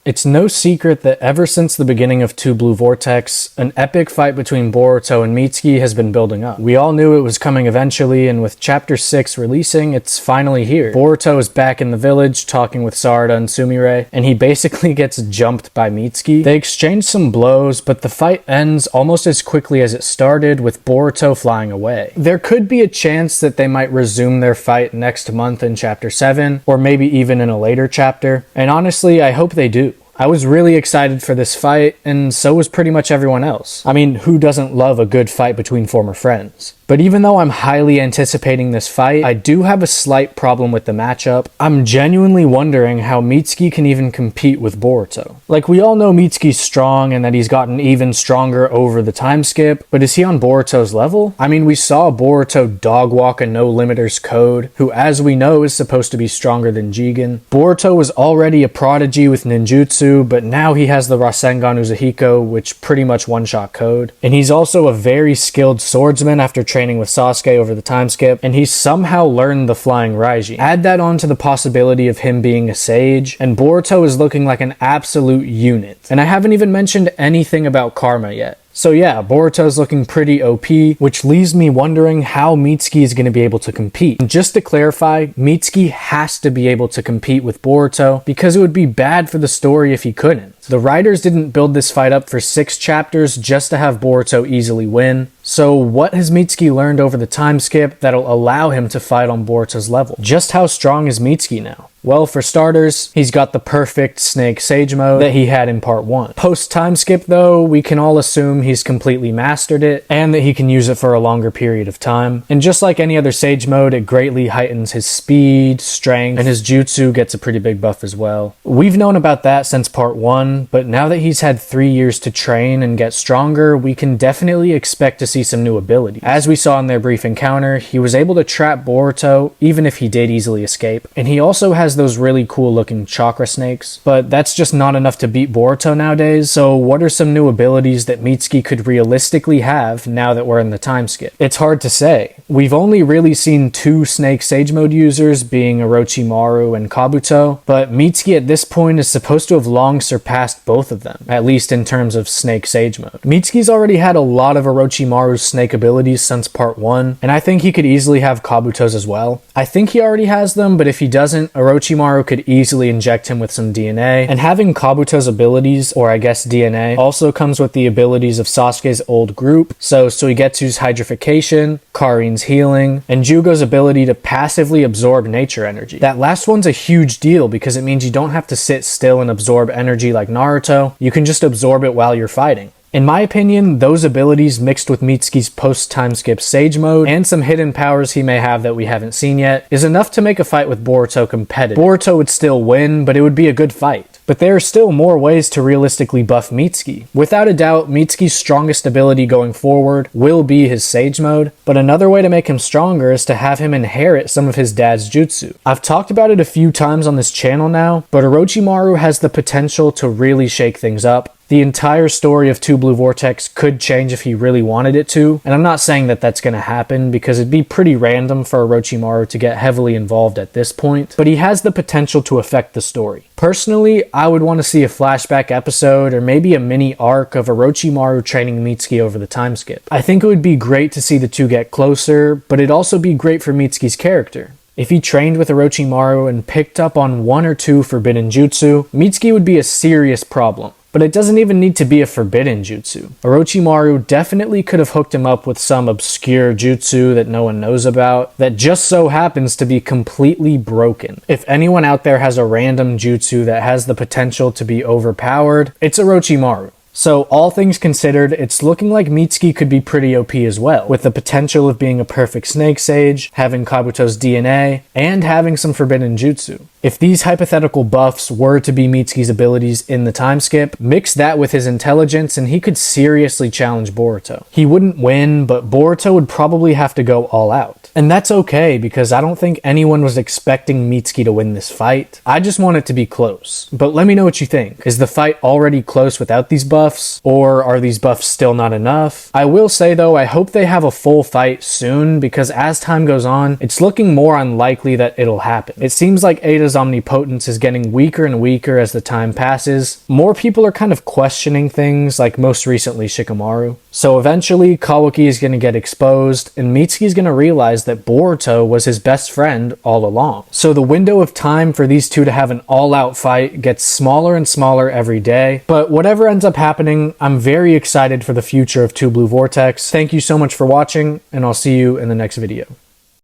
It's no secret that ever since the beginning of Two Blue Vortex, an epic fight between Boruto and Mitsuki has been building up. We all knew it was coming eventually, and with Chapter 6 releasing, it's finally here. Boruto is back in the village talking with Sarada and Sumire, and he basically gets jumped by Mitsuki. They exchange some blows, but the fight ends almost as quickly as it started, with Boruto flying away. There could be a chance that they might resume their fight next month in Chapter 7, or maybe even in a later chapter, and honestly, I hope they do. I was really excited for this fight, and so was pretty much everyone else. I mean, who doesn't love a good fight between former friends? But even though I'm highly anticipating this fight, I do have a slight problem with the matchup. I'm genuinely wondering how Mitsuki can even compete with Boruto. Like, we all know Mitsuki's strong and that he's gotten even stronger over the time skip, but is he on Boruto's level? I mean, we saw Boruto dogwalk a no-limiters code, who as we know is supposed to be stronger than Jigen. Boruto was already a prodigy with ninjutsu, but now he has the Rasengan Uzuhiko, which pretty much one-shot code. And he's also a very skilled swordsman after training with Sasuke over the time skip, and he's somehow learned the flying Raiji. Add that on to the possibility of him being a sage, and Boruto is looking like an absolute unit. And I haven't even mentioned anything about Karma yet. So yeah, Boruto's looking pretty OP, which leaves me wondering how Mitsuki is going to be able to compete. And just to clarify, Mitsuki has to be able to compete with Boruto, because it would be bad for the story if he couldn't. The writers didn't build this fight up for 6 chapters just to have Boruto easily win. So what has Mitsuki learned over the time skip that'll allow him to fight on Boruto's level? Just how strong is Mitsuki now? Well, for starters, he's got the perfect Snake Sage mode that he had in part 1. Post time skip though, we can all assume he's completely mastered it, and that he can use it for a longer period of time. And just like any other Sage mode, it greatly heightens his speed, strength, and his jutsu gets a pretty big buff as well. We've known about that since part 1, but now that he's had 3 years to train and get stronger, we can definitely expect to see some new abilities. As we saw in their brief encounter, he was able to trap Boruto, even if he did easily escape, and he also has those really cool looking chakra snakes, but that's just not enough to beat Boruto nowadays. So what are some new abilities that Mitsuki could realistically have now that we're in the time skip? It's hard to say. We've only really seen 2 Snake Sage mode users, being Orochimaru and Kabuto, but Mitsuki at this point is supposed to have long surpassed both of them, at least in terms of Snake Sage mode. Mitsuki's already had a lot of Orochimaru's snake abilities since part 1, and I think he could easily have Kabuto's as well. I think he already has them, but if he doesn't, Orochimaru could easily inject him with some DNA, and having Kabuto's abilities, or I guess DNA, also comes with the abilities of Sasuke's old group, so Suigetsu's hydrification, Karin's healing, and Jugo's ability to passively absorb nature energy. That last one's a huge deal because it means you don't have to sit still and absorb energy like Naruto, you can just absorb it while you're fighting. In my opinion, those abilities mixed with Mitsuki's post-time skip Sage mode and some hidden powers he may have that we haven't seen yet is enough to make a fight with Boruto competitive. Boruto would still win, but it would be a good fight. But there are still more ways to realistically buff Mitsuki. Without a doubt, Mitsuki's strongest ability going forward will be his Sage mode, but another way to make him stronger is to have him inherit some of his dad's jutsu. I've talked about it a few times on this channel now, but Orochimaru has the potential to really shake things up. The entire story of Two Blue Vortex could change if he really wanted it to, and I'm not saying that that's going to happen because it'd be pretty random for Orochimaru to get heavily involved at this point, but he has the potential to affect the story. Personally, I would want to see a flashback episode or maybe a mini arc of Orochimaru training Mitsuki over the time skip. I think it would be great to see the two get closer, but it'd also be great for Mitsuki's character. If he trained with Orochimaru and picked up on 1 or 2 forbidden jutsu, Mitsuki would be a serious problem. But it doesn't even need to be a forbidden jutsu. Orochimaru definitely could have hooked him up with some obscure jutsu that no one knows about, that just so happens to be completely broken. If anyone out there has a random jutsu that has the potential to be overpowered, it's Orochimaru. So all things considered, it's looking like Mitsuki could be pretty OP as well, with the potential of being a perfect Snake Sage, having Kabuto's DNA, and having some forbidden jutsu. If these hypothetical buffs were to be Mitsuki's abilities in the time skip, mix that with his intelligence and he could seriously challenge Boruto. He wouldn't win, but Boruto would probably have to go all out. And that's okay, because I don't think anyone was expecting Mitsuki to win this fight. I just want it to be close. But let me know what you think. Is the fight already close without these buffs? Or are these buffs still not enough? I will say though, I hope they have a full fight soon, because as time goes on, it's looking more unlikely that it'll happen. It seems like Ada's Kayuda's omnipotence is getting weaker and weaker as the time passes, more people are kind of questioning things, like most recently Shikamaru. So eventually, Kawaki is going to get exposed, and Mitsuki is going to realize that Boruto was his best friend all along. So the window of time for these two to have an all-out fight gets smaller and smaller every day. But whatever ends up happening, I'm very excited for the future of 2 Blue Vortex. Thank you so much for watching, and I'll see you in the next video.